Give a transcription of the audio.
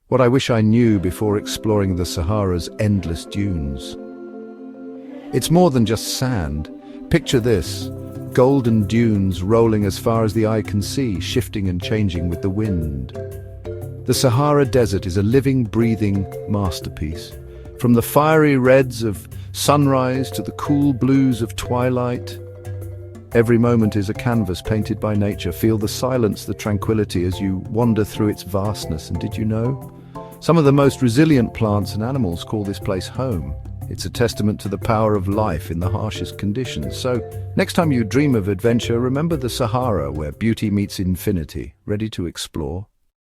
What I wish I knew before exploring the Sahara's endless dunes. It's more than just sand. Picture this: golden dunes rolling as far as the eye can see, shifting and changing with the wind. The Sahara Desert is a living, breathing masterpiece. From the fiery reds of sunrise to the cool blues of twilight, every moment is a canvas painted by nature. Feel the silence, the tranquility as you wander through its vastness. And did you know? Some of the most resilient plants and animals call this place home. It's a testament to the power of life in the harshest conditions. So, next time you dream of adventure, remember the Sahara, where beauty meets infinity. Ready to explore?